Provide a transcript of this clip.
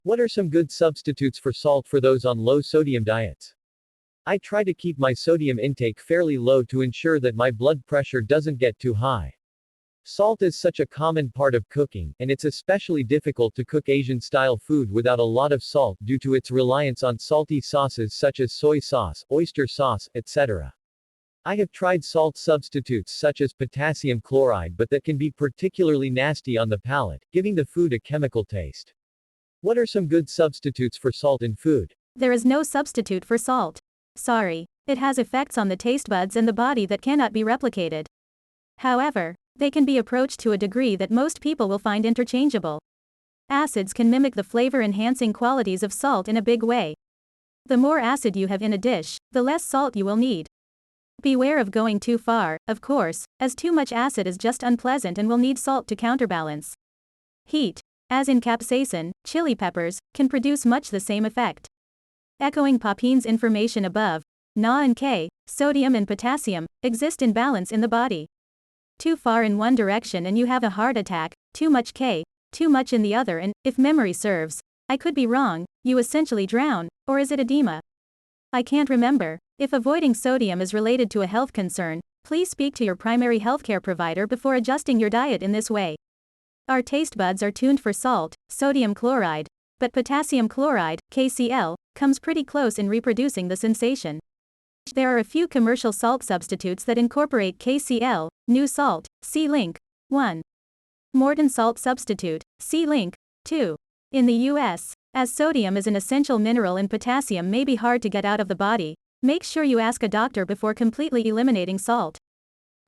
What are some good substitutes for salt for those on low sodium diets? I try to keep my sodium intake fairly low to ensure that my blood pressure doesn't get too high. Salt is such a common part of cooking, and it's especially difficult to cook Asian-style food without a lot of salt due to its reliance on salty sauces such as soy sauce, oyster sauce, etc. I have tried salt substitutes such as potassium chloride, but that can be particularly nasty on the palate, giving the food a chemical taste. What are some good substitutes for salt in food? There is no substitute for salt. Sorry. It has effects on the taste buds and the body that cannot be replicated. However, they can be approached to a degree that most people will find interchangeable. Acids can mimic the flavor-enhancing qualities of salt in a big way. The more acid you have in a dish, the less salt you will need. Beware of going too far, of course, as too much acid is just unpleasant and will need salt to counterbalance. Heat, as in capsaicin, chili peppers, can produce much the same effect. Echoing Papin's information above, Na and K, sodium and potassium, exist in balance in the body. Too far in one direction and you have a heart attack, too much K, too much in the other, and, if memory serves, I could be wrong, you essentially drown, or is it edema? I can't remember. If avoiding sodium is related to a health concern, please speak to your primary healthcare provider before adjusting your diet in this way. Our taste buds are tuned for salt, sodium chloride, but potassium chloride, KCl, comes pretty close in reproducing the sensation. There are a few commercial salt substitutes that incorporate KCl, new salt, see link. 1. Morton salt substitute, see link. 2. In the US, as sodium is an essential mineral and potassium may be hard to get out of the body, make sure you ask a doctor before completely eliminating salt.